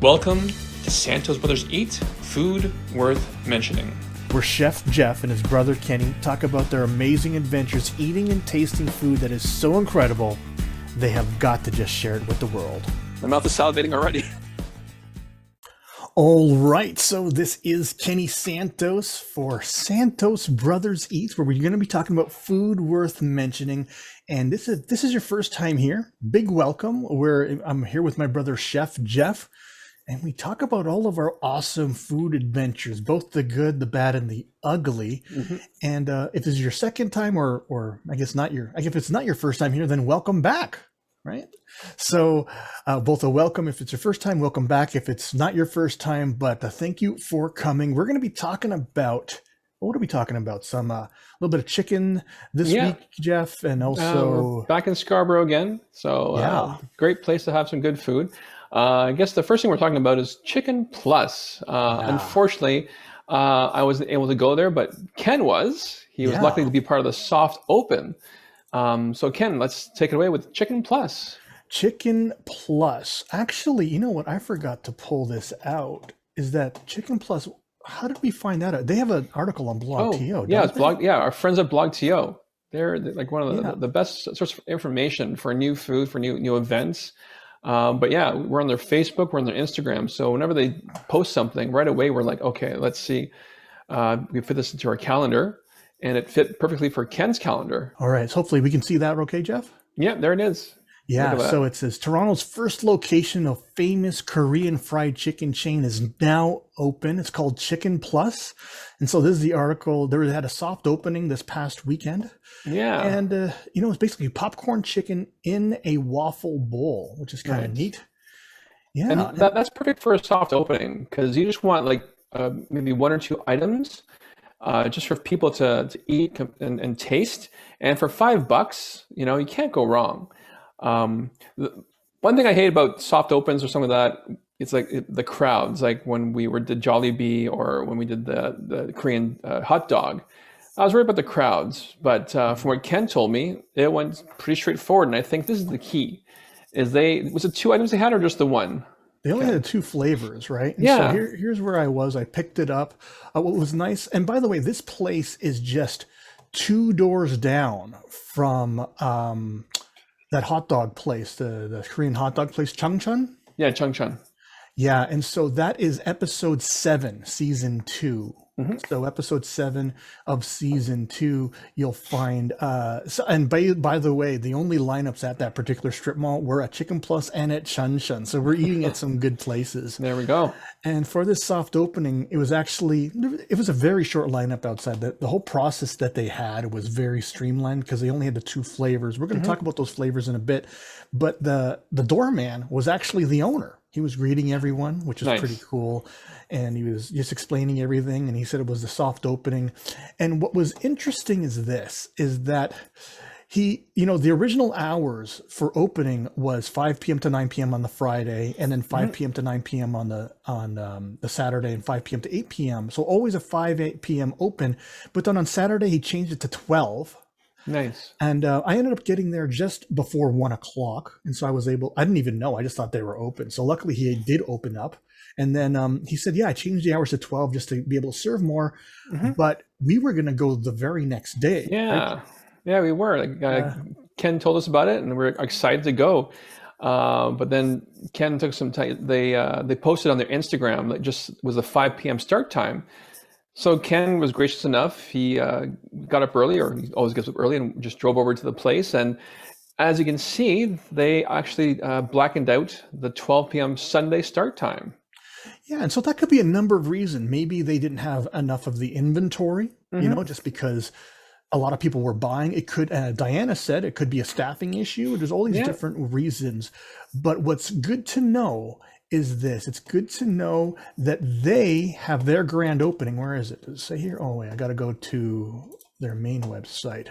Welcome to Santos Brothers Eat, food worth mentioning. Where Chef Jeff and his brother Kenny talk about their amazing adventures eating and tasting food that is so incredible, they have got to just share it with the world. My mouth is salivating already. All right, so this is Kenny Santos for Santos Brothers Eat, where we're going to be talking about food worth mentioning. And this is your first time here. Big welcome. I'm here with my brother Chef Jeff, and we talk about all of our awesome food adventures, both the good, the bad, and the ugly. Mm-hmm. And if this is your second time, or I guess if it's not your first time here, then welcome back. Right? So both a welcome if it's your first time, welcome back if it's not your first time, but thank you for coming. We're going to be talking about, what are we talking about? Some a little bit of chicken this week, Jeff, and also... we're back in Scarborough again, so great place to have some good food. I guess the first thing we're talking about is Chicken Plus. Unfortunately, I wasn't able to go there, but Ken was. He was lucky to be part of the soft open. So Ken, let's take it away with Chicken Plus. Chicken Plus. Actually, you know what? I forgot to pull this out. Is that Chicken Plus? How did we find that out? They have an article on BlogTO. Yeah, it's Blog. Yeah, our friends at BlogTO. They're like one of the best sorts of information for new food, for new events. But yeah, we're on their Facebook, we're on their Instagram. So whenever they post something, right away we're like, okay, let's see. We fit this into our calendar. And it fit perfectly for Ken's calendar. All right. So hopefully we can see that okay, Jeff? Yeah, there it is. Yeah. So it says Toronto's first location of famous Korean fried chicken chain is now open. It's called Chicken Plus. And so this is the article. They had a soft opening this past weekend. Yeah. And, it's basically popcorn chicken in a waffle bowl, which is kind of neat. Yeah. And that's perfect for a soft opening because you just want like maybe one or two items. Just for people to eat and taste, and for $5, you can't go wrong. One thing I hate about soft opens or something like that, it's like the crowds. Like when we did Jollibee or when we did the Korean hot dog, I was worried about the crowds. But from what Ken told me, it went pretty straightforward, and I think this is the key. Was it two items they had or just the one? They only had two flavors, right? And yeah. So here's where I was. I picked it up. What was nice, and by the way, this place is just 2 doors down from that hot dog place, the Korean hot dog place, Chungcheon. Yeah, Chungcheon. Yeah, and so that is episode 7, season 2. Mm-hmm. So episode 7 of season 2, you'll find. And by the way, the only lineups at that particular strip mall were at Chicken Plus and at Chungcheon. So we're eating at some good places. There we go. And for this soft opening, it was a very short lineup outside. The whole process that they had was very streamlined because they only had the 2 flavors. We're going to talk about those flavors in a bit. But the doorman was actually the owner. He was greeting everyone, which is pretty cool. And he was just explaining everything. And he said it was the soft opening. And what was interesting is that the original hours for opening was 5 p.m. to 9 p.m. on the Friday, and then 5 p.m. to 9 p.m. on the Saturday, and 5 p.m. to 8 p.m. So always a 8 p.m. open. But then on Saturday, he changed it to 12. Nice. And I ended up getting there just before 1 o'clock. And so I didn't even know. I just thought they were open. So luckily he did open up. And then he said, I changed the hours to 12 just to be able to serve more. Mm-hmm. But we were going to go the very next day. Yeah. Right? Yeah, we were. Ken told us about it and we're excited to go. But then Ken took some time. They posted on their Instagram that just was a 5 p.m. start time. So Ken was gracious enough. He got up early, or he always gets up early, and just drove over to the place. And as you can see, they actually blackened out the 12 p.m. Sunday start time. Yeah, and so that could be a number of reasons. Maybe they didn't have enough of the inventory, just because a lot of people were buying. It could, Diana said, it could be a staffing issue. There's all these different reasons. But what's good to know is this. It's good to know that they have their grand opening. Where is it? Does it say here? Oh, wait, I got to go to their main website.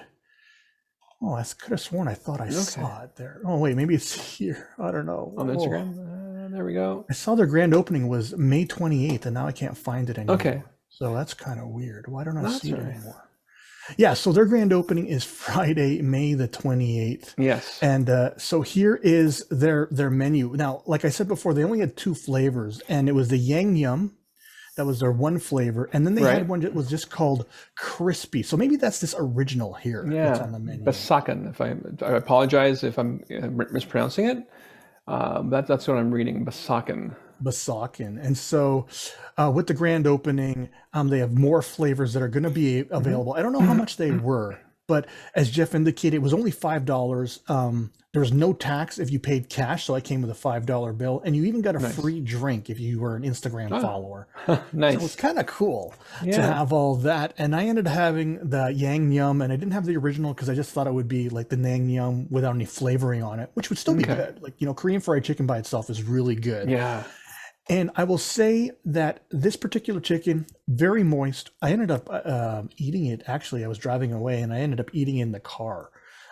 Oh, I could have sworn I thought I saw it there. Oh, wait, maybe it's here. I don't know. On Instagram? There we go. I saw their grand opening was May 28th, and now I can't find it anymore. Okay. So that's kind of weird. Why don't I see it anymore? Yeah, so their grand opening is Friday, May the 28th. Yes. And so here is their menu. Now, like I said before, they only had two flavors, and it was the Yang Yum. That was their one flavor. And then they had Right. one that was just called Crispy. So maybe that's this original here that's Yeah. on the menu. Basakan. If I apologize if I'm mispronouncing it. That's what I'm reading. Basakan. Basakin. And so with the grand opening, they have more flavors that are going to be available. I don't know how much they were, but as Jeff indicated, it was only $5. There was no tax if you paid cash, so I came with a $5 bill, and you even got a Nice. free drink if you were an Instagram Ah, follower. So it's nice. kind of cool to Yeah. have all that. And I ended up having the Yang Yum, and I didn't have the original because I just thought it would be like the Nang Yum without any flavoring on it, which would still be Okay. good. Like, Korean fried chicken by itself is really good. Yeah. And I will say that this particular chicken, very moist. I ended up eating it. Actually, I was driving away and I ended up eating it in the car.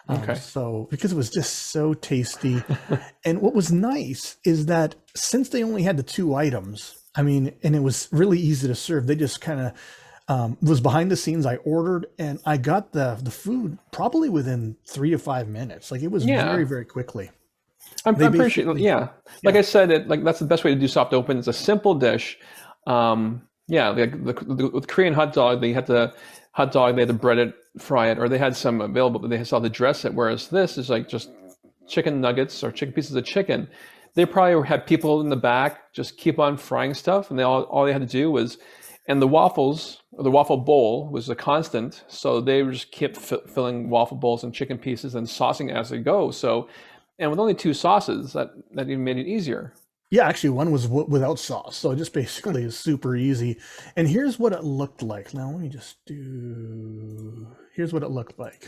Okay. So because it was just so tasty. And what was nice is that since they only had the two items, I mean, and it was really easy to serve, they just kind of was behind the scenes. I ordered and I got the food probably within 3 to 5 minutes. Like it was very, Yeah. very quickly. I'm, They I'm pretty sure. basically, Yeah. Like yeah. I said, like that's the best way to do soft open. It's a simple dish. Yeah. Like with Korean hot dog, they had the hot dog, they had to bread it, fry it, or they had some available, but they still had to dress it. Whereas this is like just chicken nuggets or chicken pieces of chicken. They probably had people in the back just keep on frying stuff, and all they had to do was, and the waffles or the waffle bowl was a constant, so they just kept filling waffle bowls and chicken pieces and saucing as they go. So, and with only two sauces, that even made it easier. Yeah, actually, one was without sauce, so it just Huh. basically is super easy. And here's what it looked like. Now, let me just do. Here's what it looked like.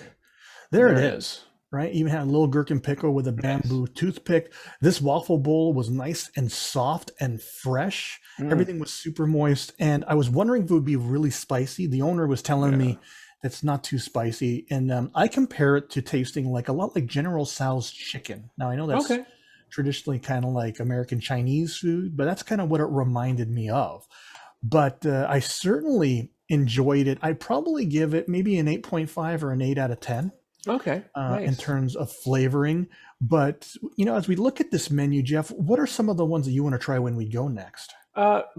There it There it is. is, right? Even had a little gherkin pickle with a Nice. bamboo toothpick. This waffle bowl was nice and soft and fresh. Mm, Everything was super moist, and I was wondering if it would be really spicy. The owner was telling yeah. me it's not too spicy, and I compare it to tasting like a lot like General Tso's chicken. Now, I know that's Okay. traditionally kind of like American Chinese food, but that's kind of what it reminded me of. But I certainly enjoyed it. I'd probably give it maybe an 8.5 or an 8 out of 10 Okay. in Nice. terms of flavoring. But, as we look at this menu, Jeff, what are some of the ones that you want to try when we go next?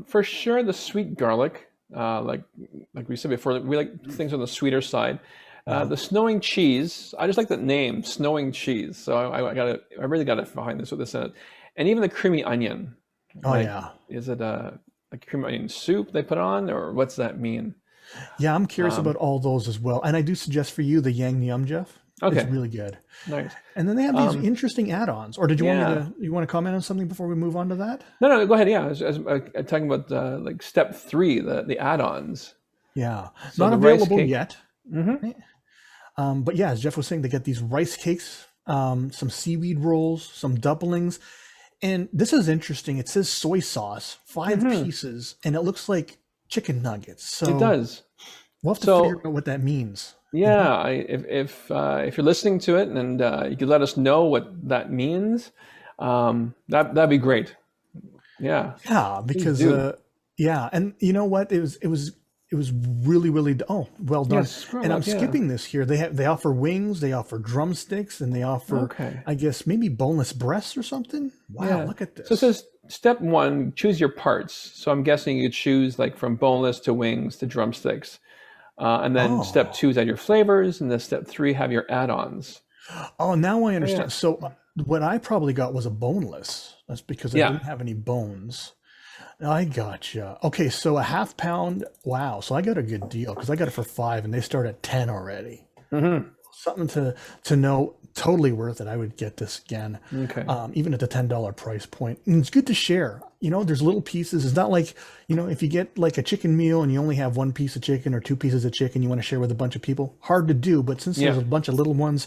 For sure, the sweet garlic. Like we said before, we like things on the sweeter side. Uh-huh. The snowing cheese. I just like that name, snowing cheese. So I really got to find this with this in it, and even the creamy onion. Oh, Like, yeah. is it a creamy onion soup they put on, or what's that mean? Yeah, I'm curious about Um, all those as well. And I do suggest for you the Yang Nyum, Jeff. It's okay, really good. nice. And then they have these Um, interesting add-ons. Or did you want me yeah. to, you want to comment on something before we move on to that? No, no, go ahead. Yeah, I'm talking about like step three, the add-ons. Yeah. So Not the rice available cake. yet. Hmm. Right? But yeah, as Jeff was saying, they get these rice cakes, some seaweed rolls, some dumplings. And this is interesting. It says soy sauce, five Hmm. pieces, and it looks like chicken nuggets. It So does. we'll have to figure So out what that means, you know? yeah, if you're listening to it and you could let us know what that means, that'd be great. Yeah, Yeah, please because do. yeah, and you know what? It was really really oh well done. Yes, scroll And I'm up. Yeah. skipping this here. They offer wings, they offer drumsticks, and they offer Okay. I guess maybe boneless breasts or something. Wow, Yeah. look at So it this. says step one, choose your parts. So I'm guessing you choose like from boneless to wings to drumsticks. And then step Oh, two is add your flavors, and then step three have your add-ons. oh, now I Oh yeah. understand. So what I probably got was a boneless. That's because I Yeah. didn't have any bones. I gotcha. Okay, so a half pound. Wow. So I got a good deal because I got it for 5 and they start at 10 already. Hmm. Something to know. Totally worth it. I would get this again, Okay. even at the $10 price point. And it's good to share. There's little pieces. It's not like, if you get like a chicken meal and you only have one piece of chicken or two pieces of chicken you want to share with a bunch of people, hard to do. But since there's Yeah. a bunch of little ones,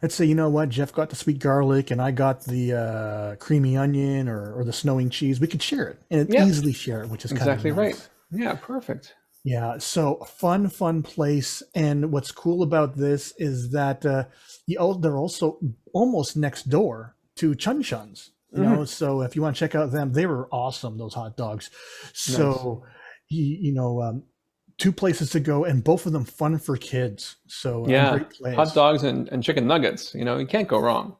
let's say, you know what, Jeff got the sweet garlic and I got the creamy onion or the snowing cheese. We could share it and Yeah. easily share it, which is kind of Exactly right. nice. Yeah. Perfect. Yeah, so fun place. And what's cool about this is that they're also almost next door to Chun Chun's. Hmm. So if you want to check out them, they were awesome, those hot dogs. Nice. So, you, you know, um, two places to go, and both of them fun for kids. So a Yeah, great hot place. dogs and chicken nuggets. You can't go wrong.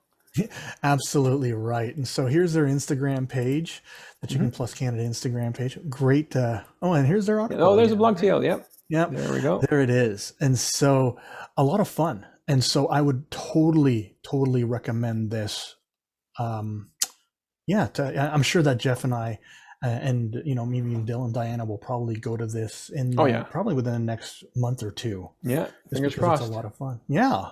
Absolutely right. And so here's their Instagram page, the Chicken Hmm. Plus Canada Instagram page. Great. Oh, and here's their Oh, article there's a again. blog Right. TL. Yep, Yep. there we go. There it is. And so a lot of fun. And so I would totally recommend this. Um, yeah, I'm sure that Jeff and I, and maybe even Dylan and Diana will probably go to this in Oh yeah, probably within the next month or two, yeah. just Fingers because it's a crossed. lot of fun. Yeah.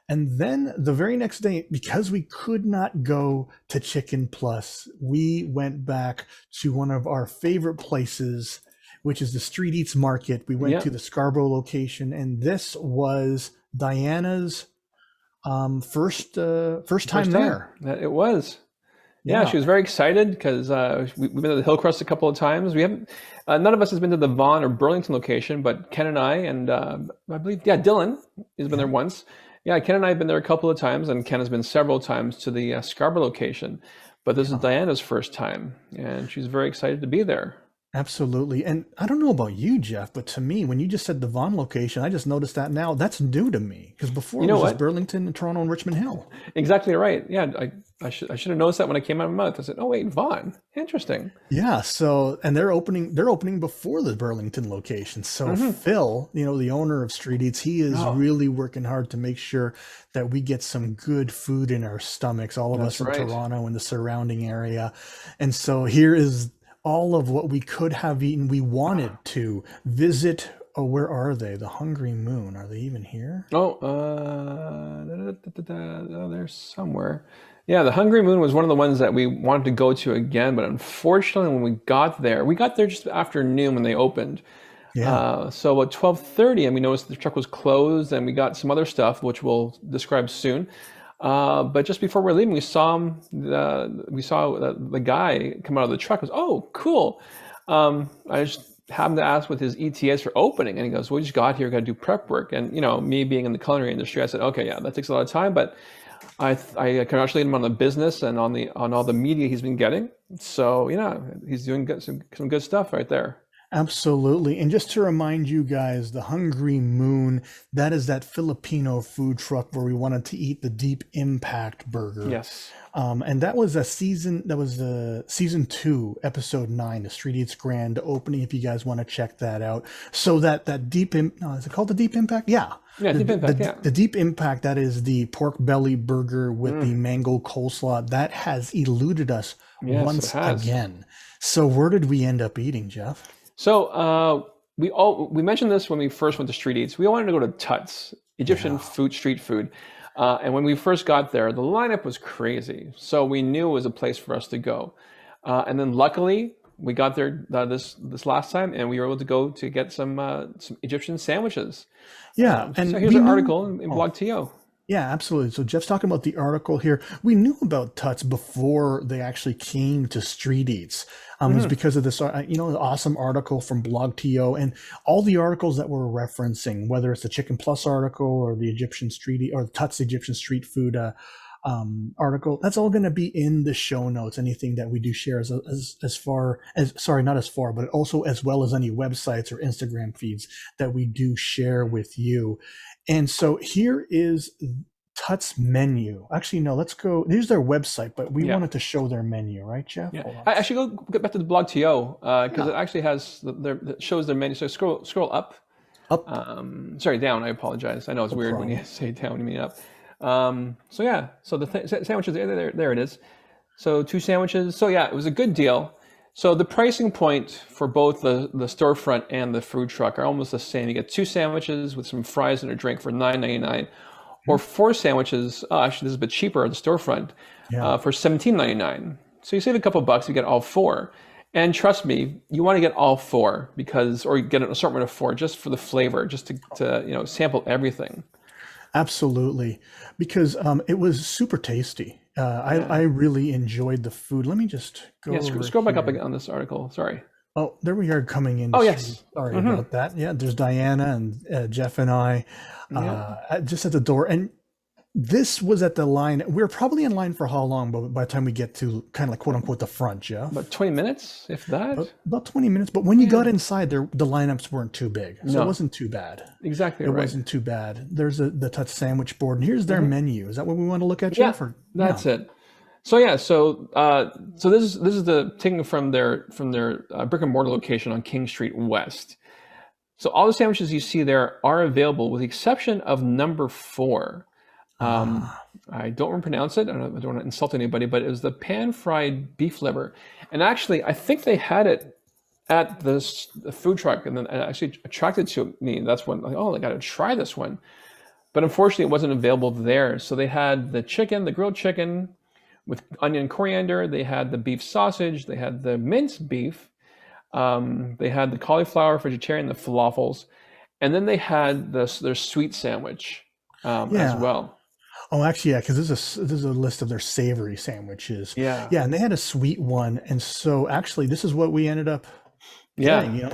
And then the very next day, because we could not go to Chicken Plus, we went back to one of our favorite places, which is the Street Eats Market. We went Yeah, to the Scarborough location, and this was Diana's first first time time there. that it was. Yeah, Yeah. she was very excited because we've been to the Hillcrest a couple of times. We haven't, none of us has been to the Vaughan or Burlington location, but Ken and I, and I believe, yeah, Dylan has been Yeah. there once. Yeah, Ken and I have been there a couple of times, and Ken has been several times to the Scarborough location. But this is Yeah. Diana's first time, and she's very excited to be there. Absolutely. And I don't know about you, Jeff, but to me, when you just said the Vaughan location, I just noticed that now. That's new to me because before You it know was just what? Burlington, Toronto, and Richmond Hill. Exactly right. Yeah, I should have noticed that when I came out of my mouth. I said, "Oh wait, Vaughan. Interesting." Yeah, so and they're opening before the Burlington location. So Hmm. Phil, the owner of Street Eats, he is Oh, really working hard to make sure that we get some good food in our stomachs, all of us that's in right. Toronto and the surrounding area. And so here is all of what we could have eaten. We wanted to visit. Oh, where are they? The Hungry Moon. Are they even here? Oh, oh, there's somewhere. Yeah, the Hungry Moon was one of the ones that we wanted to go to again, but unfortunately, when we got there just after noon when they opened. Yeah. So at 12:30, and we noticed the truck was closed, and we got some other stuff, which we'll describe soon. But just before we're leaving, we saw the guy come out of the truck. I was, oh, cool. I just happened to ask what his ETAs for opening, and he goes, "Well, we just got here, got to do prep work." And me being in the culinary industry, I said, "Okay, yeah, that takes a lot of time, but I congratulate him on the business and on all the media he's been getting. So he's doing some good stuff right there." Absolutely. And just to remind you guys, the Hungry Moon, that is that Filipino food truck where we wanted to eat the Deep Impact burger. Yes. And that was the season 2, episode 9, the Street Eats Grand Opening, if you guys want to check that out. So that is it called the Deep Impact? Yeah. Yeah, The, Deep Impact. the, Yeah. the Deep Impact, that is the pork belly burger with the Mm, mango coleslaw. That has eluded us yes, it once has. again. So where did we end up eating, Jeff? So we mentioned this when we first went to Street Eats. We all wanted to go to Tut's, Egyptian Yeah. food, street food. And when we first got there, the lineup was crazy. So we knew it was a place for us to go. And then luckily, we got there this last time, and we were able to go to get some Egyptian sandwiches. Yeah, So and here's we our knew. article in Oh, Blog TO. yeah, absolutely. So Jeff's talking about the article here. We knew about Tuts before they actually came to Street Eats. It was Hmm. because of this, the awesome article from Blog TO and all the articles that we're referencing, whether it's the Chicken Plus article or the Egyptian Street or the Tuts Egyptian Street Food article. That's all going to be in the show notes. Anything that we do share as far as, sorry, not as far, but also as well as any websites or Instagram feeds that we do share with you. And so here is Tut's menu. Actually, no, let's go. Here's their website, but we Yeah. wanted to show their menu, right, Jeff? Yeah, Hold on. I should go get back to the Blog TO because Yeah. it actually has it shows their menu. So scroll up. Up. Sorry, down. I apologize. I know it's No weird when you problem. say down, you mean up. So yeah, so the sandwiches there it is. So 2 sandwiches. So yeah, it was a good deal. So the pricing point for both the storefront and the food truck are almost the same. You get 2 sandwiches with some fries and a drink for $9.99, or 4 sandwiches. Oh, actually, this is a bit cheaper at the storefront Yeah. for $17.99. So you save a couple bucks. You get all 4. And trust me, you want to get all 4 or get an assortment of 4 just for the flavor, just to sample everything. Absolutely, because it was super tasty. I Yeah. really enjoyed the food. Let me just go Yeah, over scroll back up here. again on this article. Sorry. Oh, there we are coming into Oh, Street. yes. Sorry Hmm. about that. Yeah, there's Diana and Jeff and I Yeah. just at the door. And This was at the line. We were probably in line for how long? But by the time we get to kind of like quote unquote the front, About Jeff, 20 minutes, if that. about 20 minutes. But when you Yeah. got inside, there the lineups weren't too big, so it No, wasn't too bad. exactly It right. wasn't too bad. There's the touch sandwich board, and here's their Hmm. menu. Is that what we want to look at, Yeah, Jeff? Or yeah, that's it. So yeah, so this is the taken from their brick and mortar location on King Street West. So all the sandwiches you see there are available, with the exception of number four. Um, ah, I don't want to pronounce it. I don't want to insult anybody, but it was the pan-fried beef liver. And actually, I think they had it at the food truck, and then it actually attracted to me. That's when, like, oh, I got to try this one. But unfortunately, it wasn't available there. So they had the chicken, the grilled chicken with onion and coriander. They had the beef sausage. They had the minced beef. They had the cauliflower vegetarian, the falafels, and then they had their sweet sandwich as yeah. well. Oh, actually, yeah, because this is a list of their savory sandwiches. Yeah, Yeah, and they had a sweet one, and so actually, this is what we ended up getting. yeah,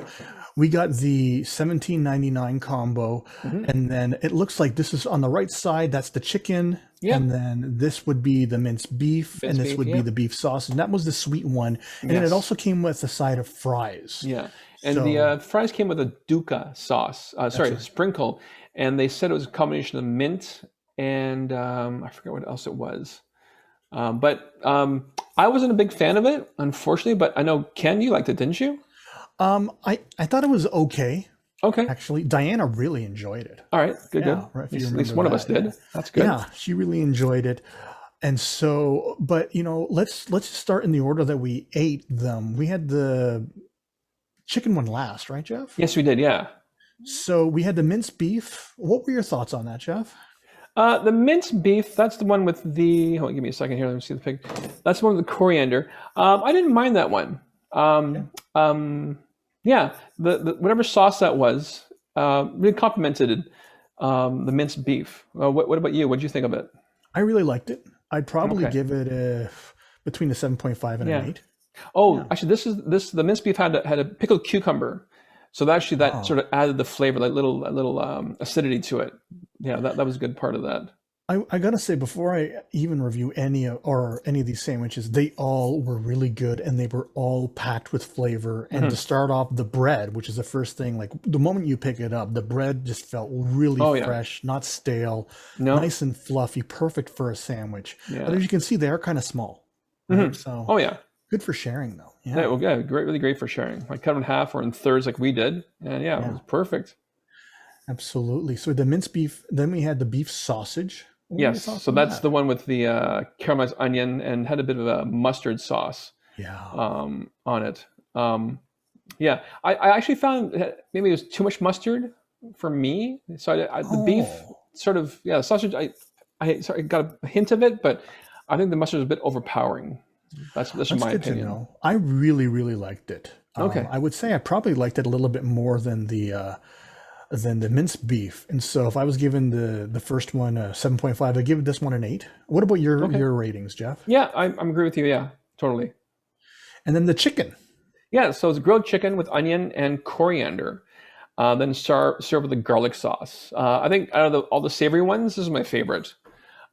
We got the 17.99 combo, hmm, and then it looks like this is on the right side. That's the chicken, yeah. and then this would be the minced beef, and Minced this beef, would be yeah, the beef sauce, and that was the sweet one. And then it yes, also came with a side of fries. yeah. And the So fries came with a duca sauce, that's sorry, right. sprinkle, and they said it was a combination of mint and I forget what else it was. But I wasn't a big fan of it, unfortunately. But I know Ken, you liked it, didn't you? I thought it was okay. Okay. Actually, Diana really enjoyed it. All right. Good. Good. Yeah, right. If you At least remember one of us that, yeah, did. That's good. yeah, she really enjoyed it. And so, but let's start in the order that we ate them. We had the chicken one last, right, Jeff? Yes, we did. Yeah. So we had the minced beef. What were your thoughts on that, Jeff? The minced beef, that's the one with the, hold on, give me a second here. Let me see the pig. That's the one with the coriander. I didn't mind that one. Yeah. Yeah, the whatever sauce that was, really complimented the minced beef. What about you? What did you think of it? I really liked it. I'd probably Okay. give it a between a 7.5 and an Yeah. 8. Oh, Yeah. actually, the minced beef had a pickled cucumber, so that Oh. sort of added the flavor, like little acidity to it. Yeah, that was a good part of that. I gotta say, before I even review any of these sandwiches, they all were really good and they were all packed with flavor. And to Hmm. start off, the bread, which is the first thing, like the moment you pick it up, the bread just felt really Oh yeah. fresh, not stale, No. nice and fluffy, perfect for a sandwich. But Yeah. as you can see, they are kind of small, Hmm. right? So Oh yeah. good for sharing, though. Yeah, Yeah, well, yeah, great, really great for sharing. Like cut it in half or in thirds, like we did, and yeah, it yeah, was perfect. absolutely. So the minced beef, then we had the beef sausage. What were your Yes, thoughts so on that's that? the one with the caramelized onion and had a bit of a mustard sauce Yeah. on it. Yeah, I actually found that maybe it was too much mustard for me. So the beef Oh. sort of, yeah, the sausage, I got a hint of it, but I think the mustard was a bit overpowering. That's That's my good to opinion. know. I really, really liked it. Okay. I would say I probably liked it a little bit more than the minced beef. And so if I was given the first one a 7.5, I'd give this one an 8. What about Okay. your ratings, Jeff? Yeah, I'm agree with you. Yeah, totally. And then the chicken. Yeah, so it's grilled chicken with onion and coriander, then serve with a garlic sauce. I think out of all the savory ones, this is my favorite.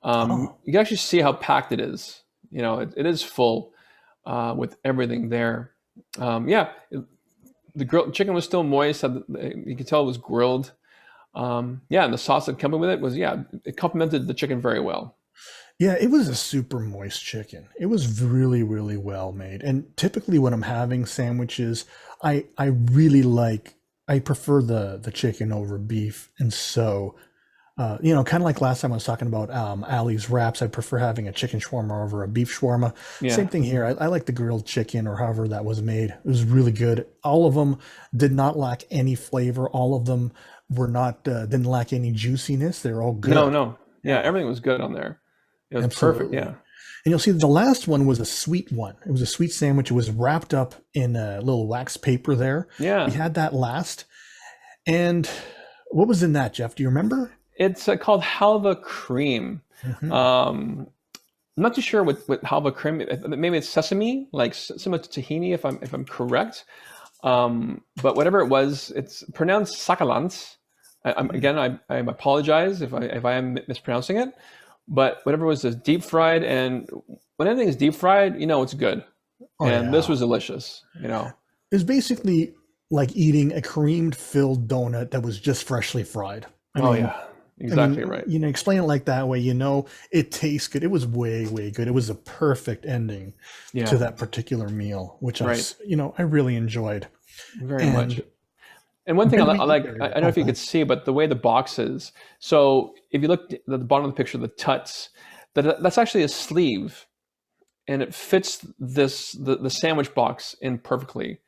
Oh, You can actually see how packed it is. It is full with everything there. Yeah, the grilled chicken was still moist. You could tell it was grilled. Yeah, and the sauce that came with it was, yeah, it complemented the chicken very well. yeah, it was a super moist chicken. It was really, really well made. And typically when I'm having sandwiches, I really I prefer the chicken over beef. And so kind of like last time I was talking about Ali's wraps, I prefer having a chicken shawarma over a beef shawarma. Same Yeah. thing here. I like the grilled chicken or however that was made. It was really good. All of them did not lack any flavor. All of them were not didn't lack any juiciness. They're all No, good. no. Yeah, Yeah, everything was good on there. It was perfect. absolutely. Yeah. And you'll see that the last one was a sweet one. It was a sweet sandwich. It was wrapped up in a little wax paper there. We Yeah. had that last. And what was in that, Jeff? Do you remember? It's called halva cream. Hmm. Um, I'm not too sure what halva cream. Maybe it's sesame, like similar to tahini, if I'm correct. But whatever it was, it's pronounced sakalans. Again, I apologize if I am mispronouncing it. but whatever was just deep fried, and when anything is deep fried, it's good. Oh And this yeah. was delicious. It was basically like eating a creamed filled donut that was just freshly fried. I Oh mean, yeah, exactly right. explain it like that way, it tastes good. It was way, way good. It was a perfect ending to Yeah, that particular meal, which right. I really enjoyed. Very much. And And one thing when I we eat like, there, I don't know oh, if you go could ahead. see, but the way the box is. So if you look at the bottom of the picture, the tuts, that's actually a sleeve, and it fits the sandwich box in perfectly.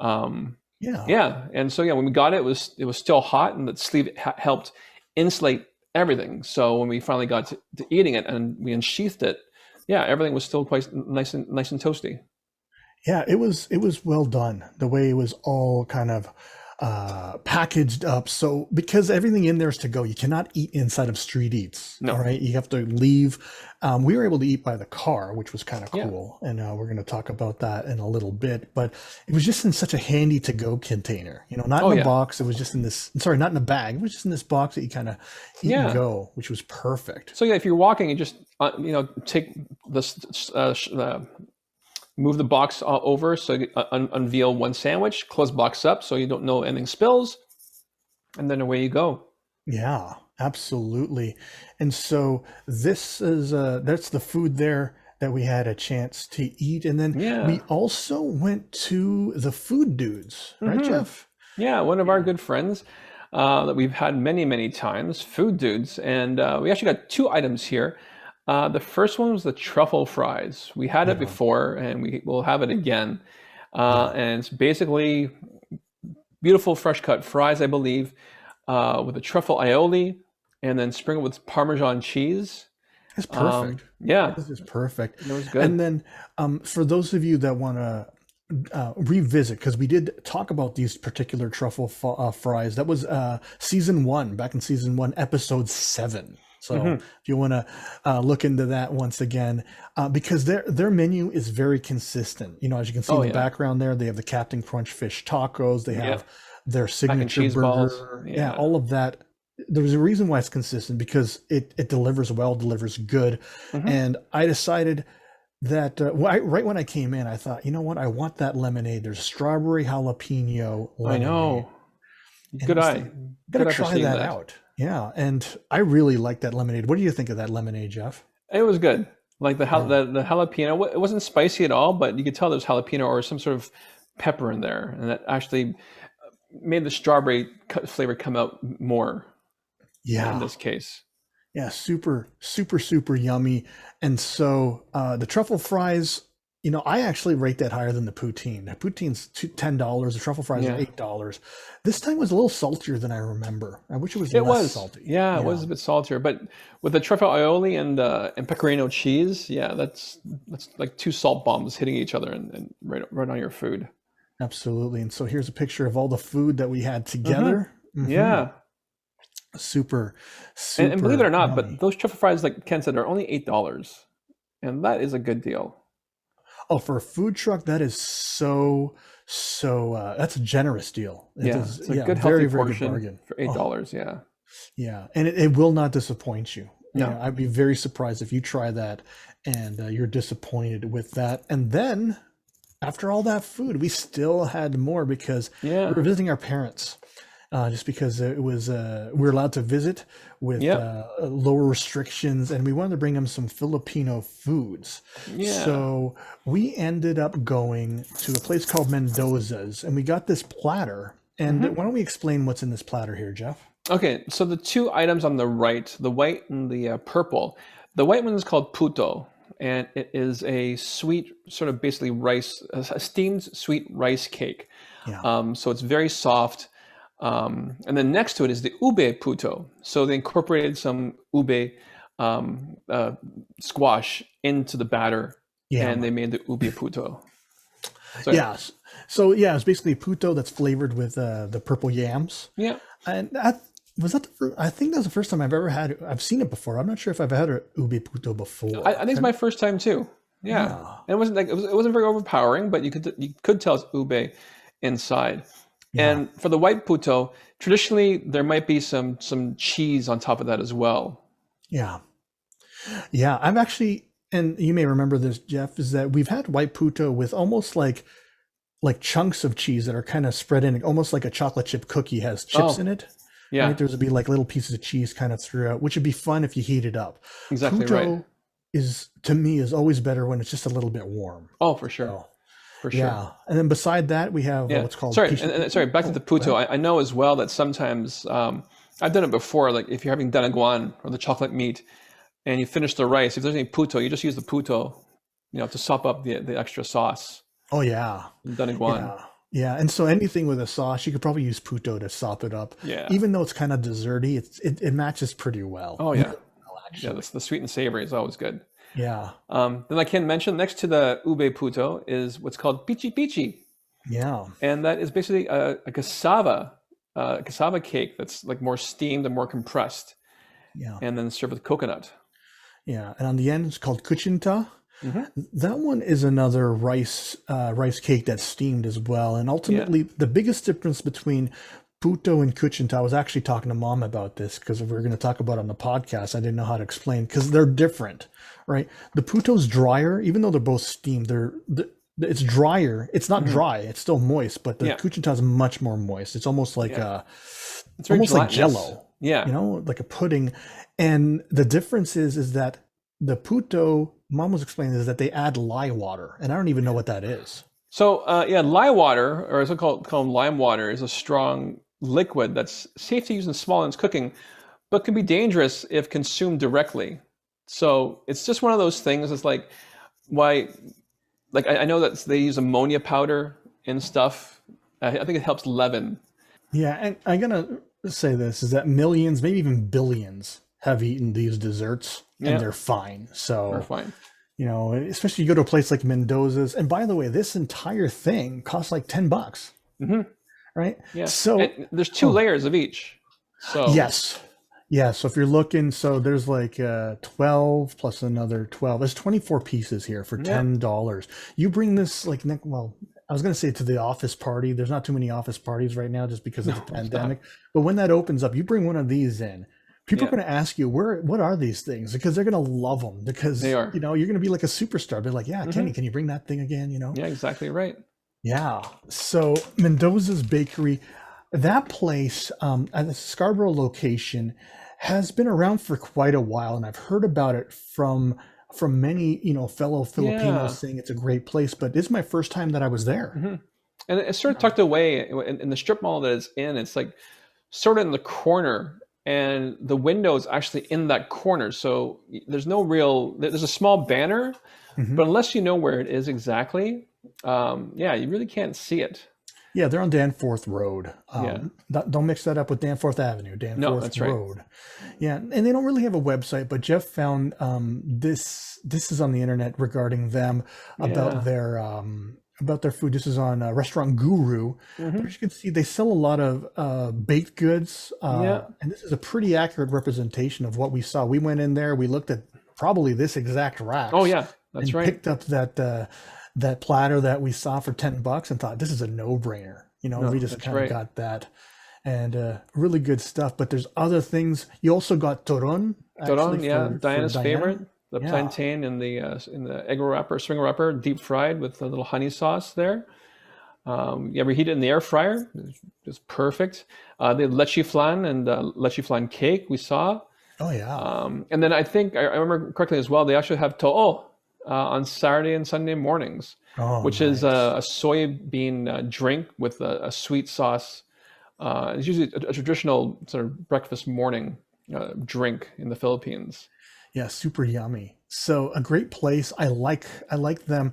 Um, Yeah. yeah, and so yeah, when we got it, it was still hot, and the sleeve helped insulate everything. So when we finally got to eating it and we unsheathed it, yeah, everything was still quite nice and toasty. Yeah, it was well done. The way it was all kind of packaged up. So because everything in there is to go, you cannot eat inside of street eats. All No, right, you have to leave. We were able to eat by the car, which was kind of yeah, cool, and we're going to talk about that in a little bit. But it was just in such a handy to go container. Not oh in a yeah, box. It was just in this. Sorry, not in a bag. It was just in this box that you kind of eat and yeah. go, which was perfect. So yeah, if you're walking, you just take this move the box over, so you unveil one sandwich, close box up so you don't know anything spills, and then away you go. Yeah, absolutely. And so this is that's the food there that we had a chance to eat. And then we Yeah. also went to the food dudes, right, hmm Jeff? Yeah, one of our Yeah. good friends that we've had many, many times, Food Dudes, and we actually got two items here. The first one was the truffle fries. We had it Yeah. before, and we will have it again. Yeah. And it's basically beautiful fresh cut fries, I believe, with a truffle aioli, and then sprinkled with Parmesan cheese. It's perfect. Yeah, This is perfect. it was good. And then for those of you that want to revisit, because we did talk about these particular truffle fries. That was season one, back in season one, episode 7. So hmm if you want to look into that once again, because their menu is very consistent. As you can see in Oh the yeah, background there, they have the Captain Crunch fish tacos. They yeah. have their Mac and signature cheese balls. burger. Yeah, Yeah. all of that. There's a reason why it's consistent because it delivers well, delivers good. hmm And I decided that right when I came in, I thought, you know what? I want that lemonade. There's strawberry jalapeno I lemonade. know. And I Good was eye. thinking, gotta Good eye for try seeing that that. out. Yeah. And I really like that lemonade. What do you think of that lemonade, Jeff? It was good. Like Yeah. the jalapeno, it wasn't spicy at all, but you could tell there's jalapeno or some sort of pepper in there, and that actually made the strawberry flavor come out more in Yeah. this case. Yeah. Super, super, super yummy. And so the truffle fries, I actually rate that higher than the poutine. The poutine's $10. The truffle fries are Yeah, $8. This time was a little saltier than I remember. I wish it was it less was. salty. Yeah, it was Yeah. a bit saltier, but with the truffle aioli and pecorino cheese, yeah, that's like two salt bombs hitting each other and right on your food. Absolutely. And so here's a picture of all the food that we had hmm together. Yeah, Super, and believe it or super not, but yummy. those truffle fries, like Ken said, are only $8, and that is a good deal. Oh, for a food truck, that is that's a generous deal. It Yeah, is, it's a yeah, good healthy very, very good portion bargain. for eight Oh, dollars. Yeah. yeah. And it will not disappoint you. No. I'd be very surprised if you try that and you're disappointed with that. And then after all that food, we still had more because we Yeah. were visiting our parents. Just because it was we were allowed to visit with Yep. lower restrictions, and we wanted to bring them some Filipino foods. Yeah. So we ended up going to a place called Mendoza's, and we got this platter. And hmm why don't we explain what's in this platter here, Jeff? Okay. So the two items on the right, the white and the purple, the white one is called puto, and it is a sweet, sort of basically rice, a steamed sweet rice cake. Yeah, So it's very soft. And then next to it is the ube puto. So they incorporated some ube squash into the batter, and yeah, they made the ube puto. So yeah, yeah. So yeah, it's basically puto that's flavored with the purple yams. yeah. And that was that the first, I think that's the first time I've ever had it. I've seen it before. I'm not sure if I've had a ube puto I before. think it's my first time too. Yeah, Yeah, and it wasn't like it wasn't very overpowering, but you could tell it's ube inside. yeah, And for the white puto, traditionally there might be some cheese on top of that as well. yeah. Yeah, I'm actually, and you may remember this, Jeff, is that we've had white puto with almost like chunks of cheese that are kind of spread in, almost like a chocolate chip cookie has chips in Oh, it, right? yeah, There's would be like little pieces of cheese kind of throughout, which would be fun if you heat it up. exactly right. Puto is to me is always better when it's just a little bit warm. Oh, for sure, So for sure. yeah, and then beside that we have Yeah. what's called Sorry, piche de sorry. puto. Back to the Oh, go puto. ahead. I know as well that sometimes I've done it before. Like if you're having danaguan or the chocolate meat, and you finish the rice, if there's any puto, you just use the puto, to sop up the extra sauce. Oh yeah, Danaguan. yeah, yeah. And so anything with a sauce, you could probably use puto to sop it up. Yeah. Even though it's kind of desserty, it matches pretty well. Oh Really yeah. well, Yeah. actually. The sweet and savory is always good. Yeah, Then I can mention next to the ube puto is what's called pichi pichi, yeah, and that is basically a cassava cake that's like more steamed and more compressed, yeah, and then served with coconut. yeah. And on the end, it's called kuchinta. Hmm. That one is another rice cake that's steamed as well. And Yeah. ultimately, the biggest difference between puto and kuchinta, I was actually talking to mom about this because we were going to talk about it on the podcast. I didn't know how to explain because they're different, right? The puto's drier, even though they're both steamed. It's drier. It's not Hmm. dry. It's still moist, but the Yeah. kuchinta is much more moist. It's Yeah. It's very almost like gelatinous. Jello, Yeah. like a pudding. And the difference is that the puto, mom was explaining, is that they add lye water, and I don't even know what that is. So yeah, lye water, or it's called lime water, is a strong liquid that's safe to use in small ends cooking, but can be dangerous if consumed directly. So it's just one of those things. It's like why, like I know that they use ammonia powder and stuff. I think it helps leaven. Yeah, and I'm gonna say this is that millions, maybe even billions, have eaten these desserts and Yeah, they're fine. we're So, fine. especially you go to a place like Mendoza's, and by the way, this entire thing costs like $10, Hmm. right? Yeah, So, and there's two oh, layers of each. So yes. Yeah, so if you're looking, so there's like 12 plus another 12. There's 24 pieces here for yeah, $10. You bring this like well, I was going to say to the office party. There's not too many office parties right now just because of the no, it's not. pandemic. But when that opens up, you bring one of these in. People are Yeah, going to ask you, what are these things? Because they're going to love them they because, are. you're going to be like a superstar. They're like, yeah, Kenny, Hmm. can you bring that thing again? Yeah, exactly right. Yeah. So Mendoza's Bakery, that place at the Scarborough location has been around for quite a while, and I've heard about it from many fellow Filipinos Yeah. saying it's a great place. But this is my first time that I was there. Hmm. And it's sort of tucked away in the strip mall that it's in. It's like sort of in the corner, and the window is actually in that corner. So there's no real. There's a small banner, Hmm. but unless you know where it is exactly, yeah, you really can't see it. Yeah, they're on Danforth Road. Yeah. Don't mix that up with Danforth Avenue, No, Danforth that's right. Road. Yeah, and they don't really have a website, but Jeff found this. This is on the internet regarding them Yeah. about their food. This is on Restaurant Guru. But Hmm. as you can see, they sell a lot of baked goods, Yeah. and this is a pretty accurate representation of what we saw. We went in there, we looked at probably this exact Oh, racks, yeah. That's and right. picked up that platter that we saw for $10 and thought this is a no-brainer. We No, just that's kind of right. got that, and really good stuff. But there's other things. You also got toron actually Toron, yeah, for Diana's Diana. favorite, the Yeah. plantain in the egg wrapper, spring wrapper, deep fried with a little honey sauce there. You ever heat it in the air fryer? It's perfect. The leche flan and leche flan cake we saw. Oh yeah. And then I think I remember correctly as well. They actually have to'o on Saturday and Sunday mornings, Oh which is nice. a soybean drink with a sweet sauce. It's usually a traditional sort of breakfast morning drink in the Philippines. Yeah, super yummy. So a great place. I like them.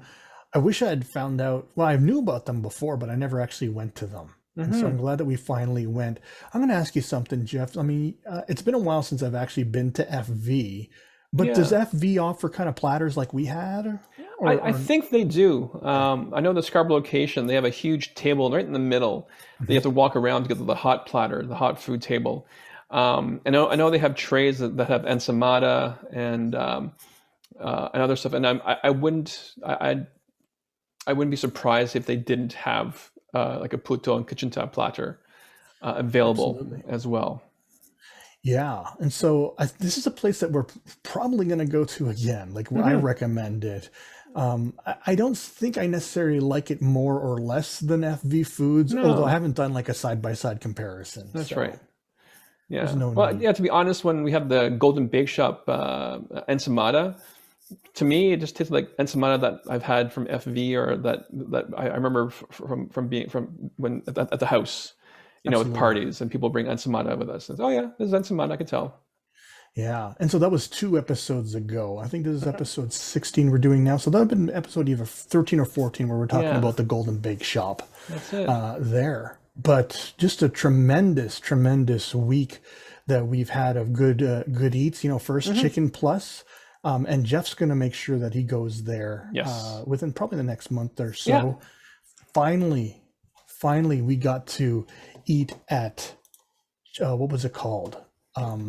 I wish I had found out. Well, I knew about them before, but I never actually went to them. And so I'm Hmm. glad that we finally went. I'm going to ask you something, Jeff. I mean, it's been a while since I've actually been to FV, but does Yeah. FV offer kind of platters like we had, I or think they do. okay? I know the Scarborough location, they have a huge table right in the middle that you have Mhm. to walk around to get to the hot platter, the hot food table. I know they have trays that have ensaymada and other stuff. And I wouldn't be surprised if they didn't have like a puto and kitchen tap platter available Absolutely. as well. Yeah, and so this is a place that we're probably going to go to again. Like I Hmm. recommend it. I don't think I necessarily like it more or less than FV Foods, although I No, haven't done like a side by side comparison. that's right. So there's Yeah. no Well, need. yeah, to be honest, when we had the Golden Bake Shop enchilada, to me, it just tasted like enchilada that I've had from FV or that I remember from being from when at the house, with Absolutely. parties and people bring enchilada with us. And, oh yeah, this is enchilada. I could tell. Yeah. And so that was 2 episodes ago. I think this is episode 16 we're doing now. So that would have been episode either 13 or 14 where we're talking Yeah, about the Golden Bake Shop that's it. there. But just a tremendous, tremendous week that we've had of good eats. First Hmm. Chicken Plus. And Jeff's going to make sure that he goes there Yes. within probably the next month or Yeah. so. Finally, finally, we got to eat at what was it called? Oh,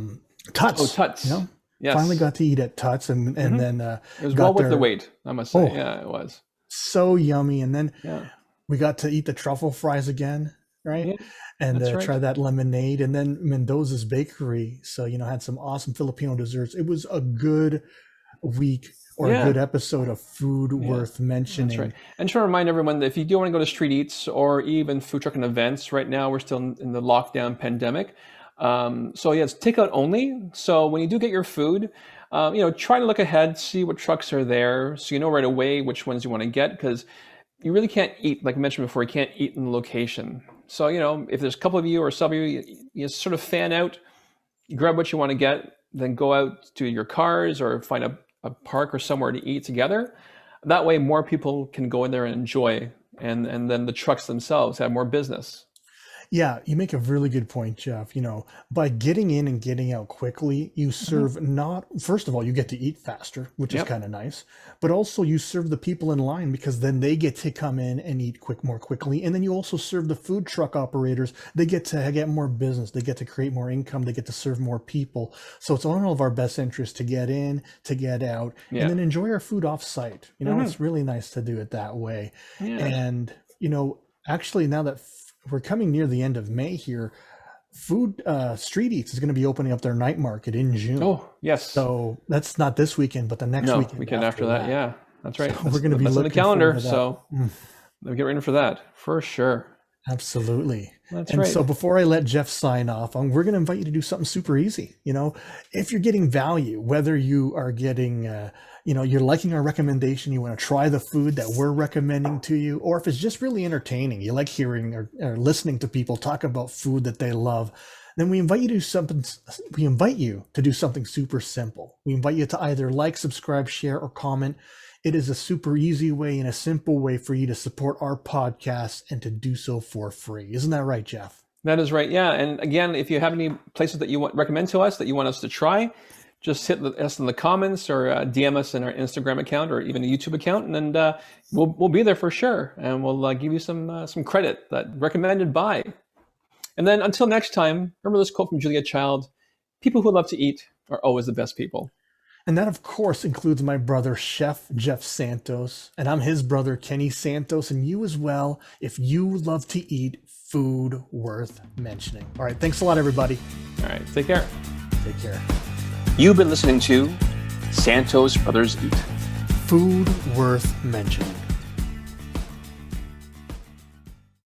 Tuts. tuts. Finally Yes. got to eat at Tuts, and Hmm. then It was well got worth the there. wait, I must say. Oh, Yeah, it was. so yummy! And then Yeah. we got to eat the truffle fries again, right? Yeah, And that's try right. that lemonade, and then Mendoza's Bakery. So had some awesome Filipino desserts. It was a good week or a Yeah. good episode of food Yeah. worth That's right. mentioning. And just want to remind everyone that if you do want to go to street eats or even food truck and events, right now we're still in the lockdown pandemic. So yeah, it's takeout only. So when you do get your food, try to look ahead, see what trucks are there, so you know right away which ones you want to get, because you really can't eat, like I mentioned before, you can't eat in the location. So if there's a couple of you or some of you, you sort of fan out, you grab what you want to get, then go out to your cars or find a park or somewhere to eat together. That way, more people can go in there and enjoy, and then the trucks themselves have more business. Yeah, you make a really good point, Jeff. By getting in and getting out quickly, you Hmm. serve not, first of all, you get to eat faster, which is Yep. kind of nice, but also you serve the people in line because then they get to come in and eat more quickly. And then you also serve the food truck operators. They get to get more business. They get to create more income. They get to serve more people. So it's all of our best interest to get in, to get out, and Yeah. then enjoy our food off site. Hmm. It's really nice to do it that way. Yeah. And, actually, now that we're coming near the end of May here, Food Street Eats is going to be opening up their night market in June. Oh, yes. So that's not this weekend, but the next No, weekend weekend after that. Yeah, that's right. So That's, we're going to be that's on the looking forward calendar. to that. So get ready for that for sure. Absolutely. That's And right. so before I let Jeff sign off, we're going to invite you to do something super easy. If you're getting value, whether you are getting, you're liking our recommendation, you want to try the food that we're recommending to you, or if it's just really entertaining, you like hearing or listening to people talk about food that they love, then we invite you to do something. We invite you to do something super simple. We invite you to either like, subscribe, share, or comment. It is a super easy way and a simple way for you to support our podcast and to do so for free. Isn't that right, Jeff? That is right. Yeah. And again, if you have any places that you recommend to us that you want us to try, just hit us in the comments or DM us in our Instagram account or even a YouTube account, and we'll be there for sure. And we'll give you some credit that recommended by. And then until next time, remember this quote from Julia Child: "People who love to eat are always the best people." And that, of course, includes my brother, Chef Jeff Santos, and I'm his brother, Kenny Santos, and you as well, if you love to eat food worth mentioning. All right, thanks a lot, everybody. All right. Take care. Take care. You've been listening to Santos Brothers Eat. Food worth mentioning.